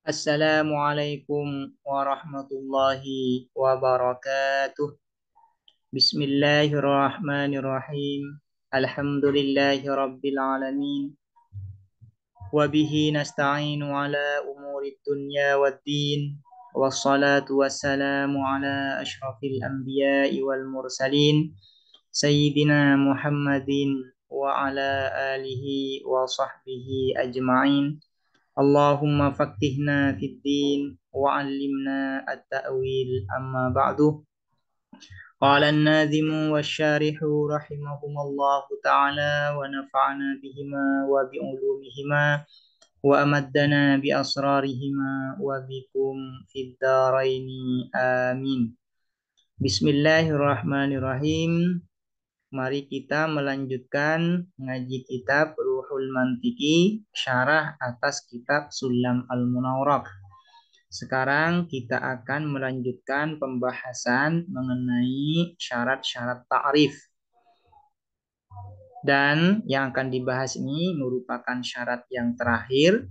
Assalamualaikum warahmatullahi wabarakatuh. Bismillahirrahmanirrahim. Alhamdulillahi rabbil alamin. Wabihi nasta'inu ala umuri dunya waddin. Wassalatu wassalamu ala ashrafil anbiya'i wal mursalin. Sayyidina Muhammadin wa ala alihi wa sahbihi ajma'in. Allahumma faqqihna fid din wa 'allimna at-ta'wil amma ba'du. Qala an-nadhimu wasyarihu rahimahumallahu ta'ala wa nafa'ana bihima wa bi'ulumihima wa amaddana bi asrarihima wa bikum fid dharaini amin. Bismillahirrahmanirrahim. Mari kita melanjutkan ngaji kitab Ruhul Mantiki, syarah atas kitab Sulam Al-Munawwarah. Sekarang kita akan melanjutkan pembahasan mengenai syarat-syarat ta'rif. Dan yang akan dibahas ini merupakan syarat yang terakhir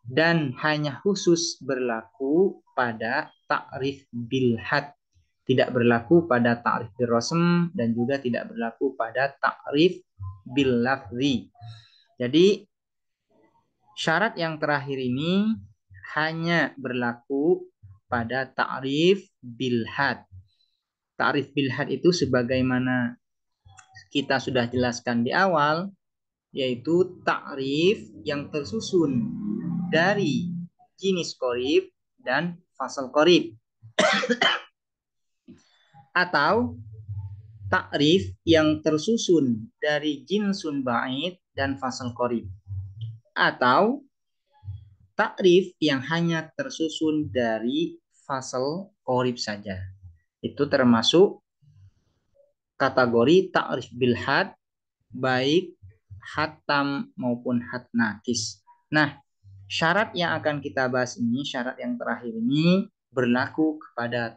dan hanya khusus berlaku pada ta'rif bil had. Tidak berlaku pada ta'rif bil rasm dan juga tidak berlaku pada ta'rif bil lafzi. Jadi syarat yang terakhir ini hanya berlaku pada ta'rif bil had. Ta'rif bil had itu sebagaimana kita sudah jelaskan di awal, yaitu ta'rif yang tersusun dari jenis qorib dan fasal qorib. Atau ta'rif yang tersusun dari jinsun ba'id dan fasal qorib. Atau ta'rif yang hanya tersusun dari fasal qorib saja. Itu termasuk kategori ta'rif bil had, baik had tam maupun had nakis. Nah, syarat yang akan kita bahas ini, syarat yang terakhir ini berlaku kepada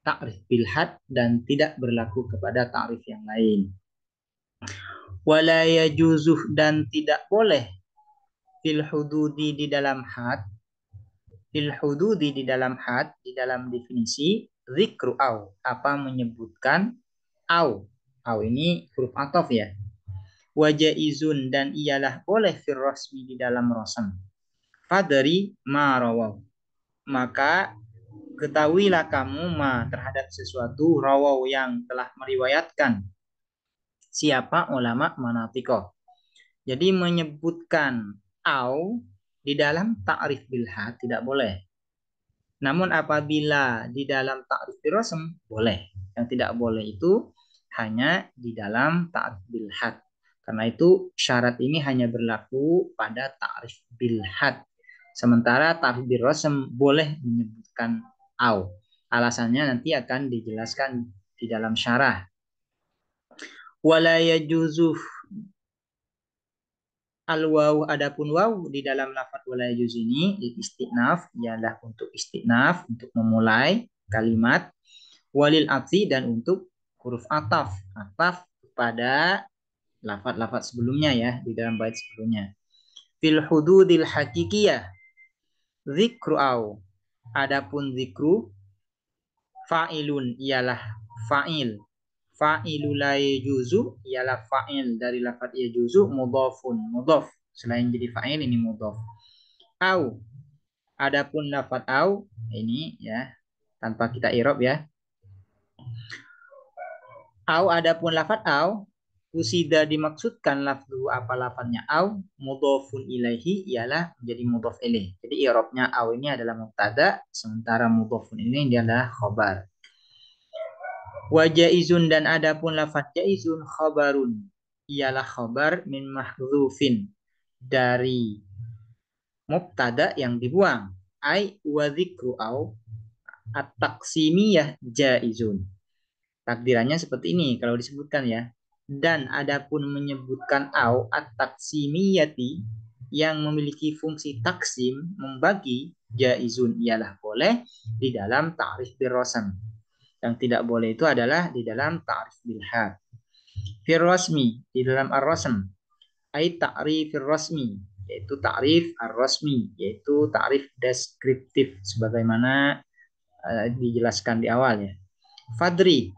ta'rif bil had dan tidak berlaku kepada ta'rif yang lain. Wala yajuzuh, dan tidak boleh fil hududi di dalam had, fil hududi di dalam had, di dalam definisi zikru au, apa menyebutkan au. Au ini huruf ataf ya. Wajaizun, dan ialah boleh fil rasmi di dalam rasam. Fadari ma rawaw, maka ketahuilah kamu ma terhadap sesuatu rawaw yang telah meriwayatkan siapa ulama manatikoh. Jadi menyebutkan au di dalam ta'rif bil had tidak boleh. Namun apabila di dalam ta'rif bil rasm boleh. Yang tidak boleh itu hanya di dalam ta'rif bil had. Karena itu syarat ini hanya berlaku pada ta'rif bil had. Sementara ta'rif bil rasm boleh menyebutkan au. Alasannya nanti akan dijelaskan di dalam syarah. Wala yajuzu al-waw, adapun waw di dalam lafaz wala yajuz ini istinaf, ialah untuk istinaf, untuk memulai kalimat, walil atfi, dan untuk huruf ataf, ataf kepada lafaz-lafaz sebelumnya ya, di dalam bait sebelumnya. Fil hududil hakikiyah zikru au, adapun zikru fa'ilun ialah fa'il, fa'ilu la yajuzu ialah fa'il dari lafaz yajuzu, mudhafun mudhaf, selain jadi fa'il ini mudhaf. Au, adapun lafaz au ini ya tanpa kita i'rab ya. Au, adapun lafaz au usida, dimaksudkan lafzu apa lafaznya au, mudhafun ilaihi ialah menjadi mudhaf ilaih. Jadi i'rabnya au ini adalah mubtada, sementara mudhafun ini adalah khabar. Wa jaizun, dan adapun lafaz jaizun khabarun ialah khabar min mahdzufin, dari mubtada yang dibuang. Ai wa dzikru au at-taqsimiyah jaizun. Takdirannya seperti ini kalau disebutkan ya. Dan adapun menyebutkan au at-taqsimiyati yang memiliki fungsi taksim, membagi, jaizun ialah boleh di dalam ta'rif bil rasm. Yang tidak boleh itu adalah di dalam ta'rif bil had. Fir rasmi, di dalam ar-rasm. Ai ta'rifir rasmi, yaitu ta'rif ar-rasmi, yaitu ta'rif deskriptif sebagaimana dijelaskan di awal ya. Fadri,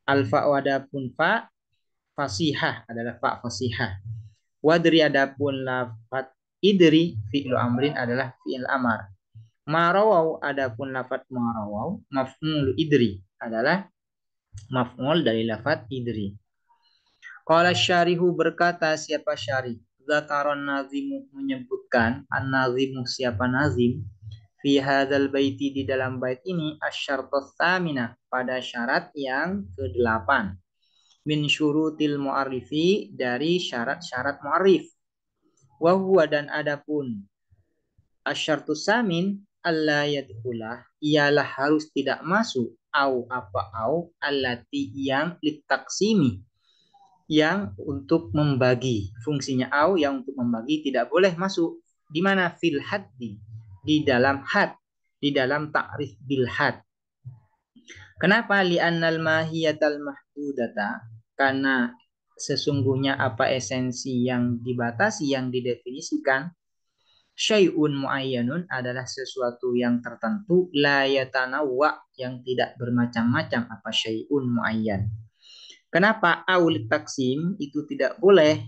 alfa wadapun fa fasihah adalah fa fasihah. Wadri adapun lafat idri fi'lu amrin adalah fi'il amar. Marawau adapun lafat marawau maf'ul idri adalah maf'ul dari lafat idri. Qala syarihu berkata siapa syarih? Zakaron nazimu menyebutkan an-nazimu siapa nazim fi hadzal baiti di dalam bait ini asyartus tsaminah pada syarat yang ke-8 min syurutil mu'arifi dari syarat-syarat mu'arif wa huwa dan adapun asyartus samin alla yadkhulah ialah harus tidak masuk au apa au allati yang litaksimi yang untuk membagi fungsinya au yang untuk membagi tidak boleh masuk di mana fil haddi di dalam had di dalam ta'rif bil had. Kenapa li'annal mahiyatal mahdudata karena sesungguhnya apa esensi yang dibatasi yang didefinisikan syai'un muayyanun adalah sesuatu yang tertentu la yatanawwa yang tidak bermacam-macam apa syai'un muayyan. Kenapa aul taksim itu tidak boleh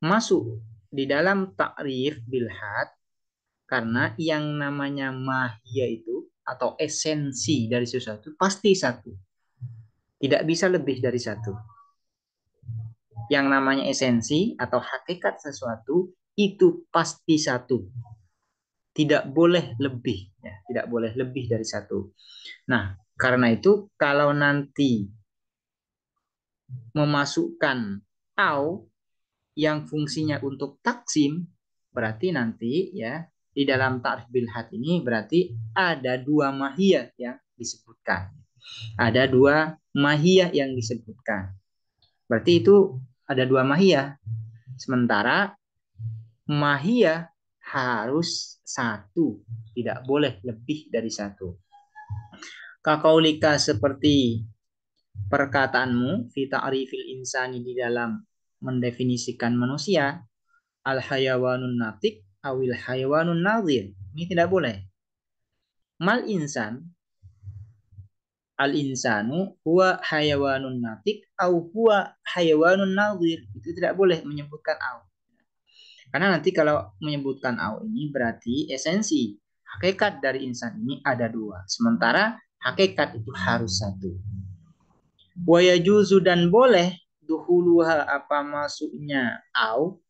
masuk di dalam takrif bilhad? Karena yang namanya mahiyah itu atau esensi dari sesuatu pasti satu. Tidak bisa lebih dari satu. Yang namanya esensi atau hakikat sesuatu itu pasti satu. Tidak boleh lebih. Ya, tidak boleh lebih dari satu. Nah, karena itu kalau nanti memasukkan au yang fungsinya untuk taksim berarti nanti ya di dalam ta'rif bil had ini berarti ada dua mahiyah yang disebutkan. Ada dua mahiyah yang disebutkan. Berarti itu ada dua mahiyah. Sementara mahiyah harus satu, tidak boleh lebih dari satu. Kakaulika seperti perkataanmu fi ta'rifil insani di dalam mendefinisikan manusia al hayawanun natik awil hayawanun nazir. Ini tidak boleh. Mal insan al insanu huwa hayawanun natik au huwa hayawanun nazir. Itu tidak boleh menyebutkan au. Karena nanti kalau menyebutkan au ini berarti esensi hakikat dari insan ini ada dua. Sementara hakikat itu harus satu. Wa yajuzu dan boleh duhuluha apa masuknya au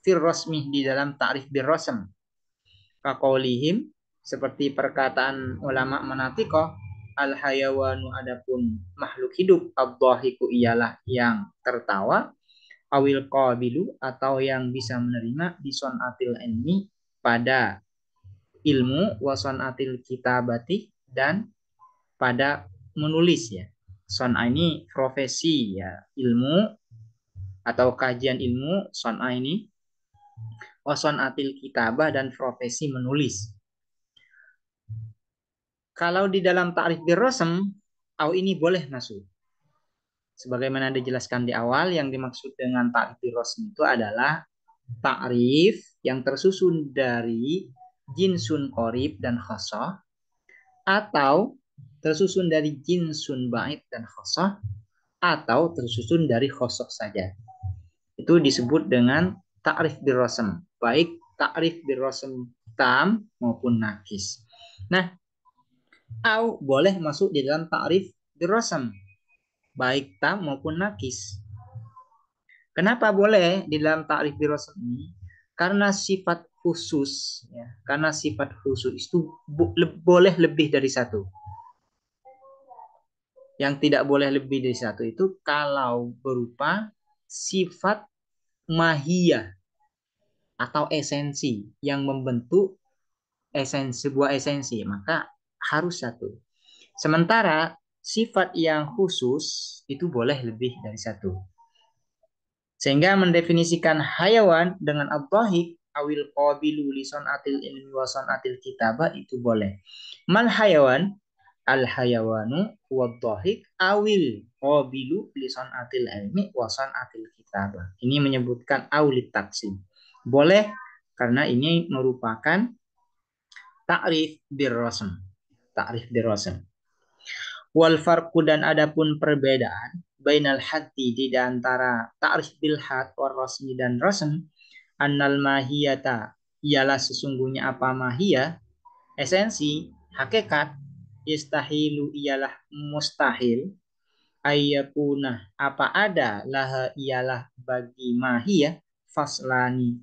fir rasmi di dalam ta'rif bir rasm. Kaqaulihim seperti perkataan ulama manatiqah al hayawanu adapun makhluk hidup ad-dhahiku ialah yang tertawa awil qabilu atau yang bisa menerima bisonatil ilmi pada ilmu wasonatil kitabati dan pada menulis ya. Son'a ini profesi ya, ilmu atau kajian ilmu, son'a ini wasonatil kitabah dan profesi menulis. Kalau di dalam ta'rif birrasm, au ini boleh masuk. Sebagaimana dijelaskan di awal, yang dimaksud dengan ta'rif birrasm itu adalah ta'rif yang tersusun dari jinsun qorib dan khosoh, atau tersusun dari jinsun ba'id dan khosoh, atau tersusun dari khosoh saja. Itu disebut dengan ta'rif birrasm, baik ta'rif birrasm tam maupun nakis. Nah, au boleh masuk di dalam ta'rif birrasm, baik tam maupun nakis. Kenapa boleh di dalam ta'rif birrasm ini? Karena sifat khusus, ya. Karena sifat khusus itu boleh lebih dari satu. Yang tidak boleh lebih dari satu itu kalau berupa sifat mahiyah atau esensi yang membentuk sebuah esensi, maka harus satu. Sementara sifat yang khusus itu boleh lebih dari satu. Sehingga mendefinisikan hayawan dengan ad-dhahik awil qabilu li sonatil ilmi wa sonatil kitabah itu boleh. Mal hayawan al hayawanu wa dhahik awil qabilu li sonatil ilmi wa sonatil kitabah. Ini menyebutkan awlit taksim. Boleh karena ini merupakan ta'rif birrasm. Ta'rif birrasm. Wal farqu dan adapun perbedaan bainal haddi di antara ta'rif bil had war rasmi dan rasm annal mahiyata ialah sesungguhnya apa mahiyah esensi hakikat istahilu ialah mustahil ayyakuna apa ada laha ialah bagi mahiyah faslani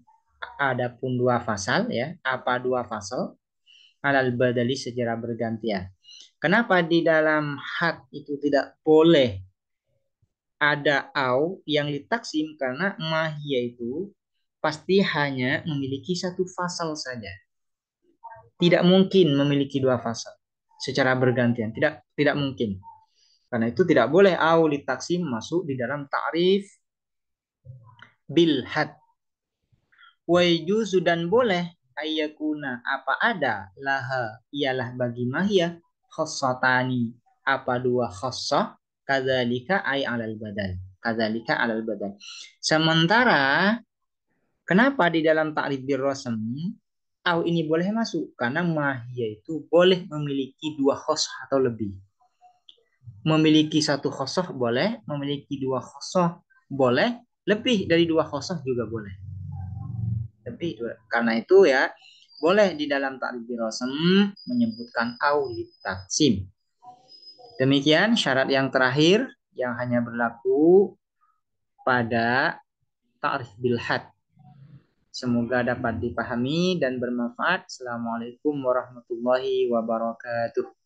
adapun dua fasal ya apa dua fasal alal badali secara bergantian. Kenapa di dalam had itu tidak boleh ada au yang ditaksim karena mahiyah itu pasti hanya memiliki satu fasal saja. Tidak mungkin memiliki dua fasal secara bergantian. Tidak mungkin. Karena itu tidak boleh au ditaksim masuk di dalam ta'rif bil had. Wa yujuzu dan boleh ayyakuna apa ada laha ialah bagi mahiyah khassatani apa dua khassah kadzalika ay alal badal kadzalika alal badal sementara kenapa di dalam ta'rif birrasm au ini boleh masuk karena mahiyah itu boleh memiliki dua khassah atau lebih memiliki satu khassah boleh memiliki dua khassah boleh lebih dari dua khassah juga boleh lebih karena itu ya boleh di dalam ta'rif birrasm menyebutkan au litaksim. Demikian syarat yang terakhir yang hanya berlaku pada ta'rif bil had. Semoga dapat dipahami dan bermanfaat. Assalamualaikum warahmatullahi wabarakatuh.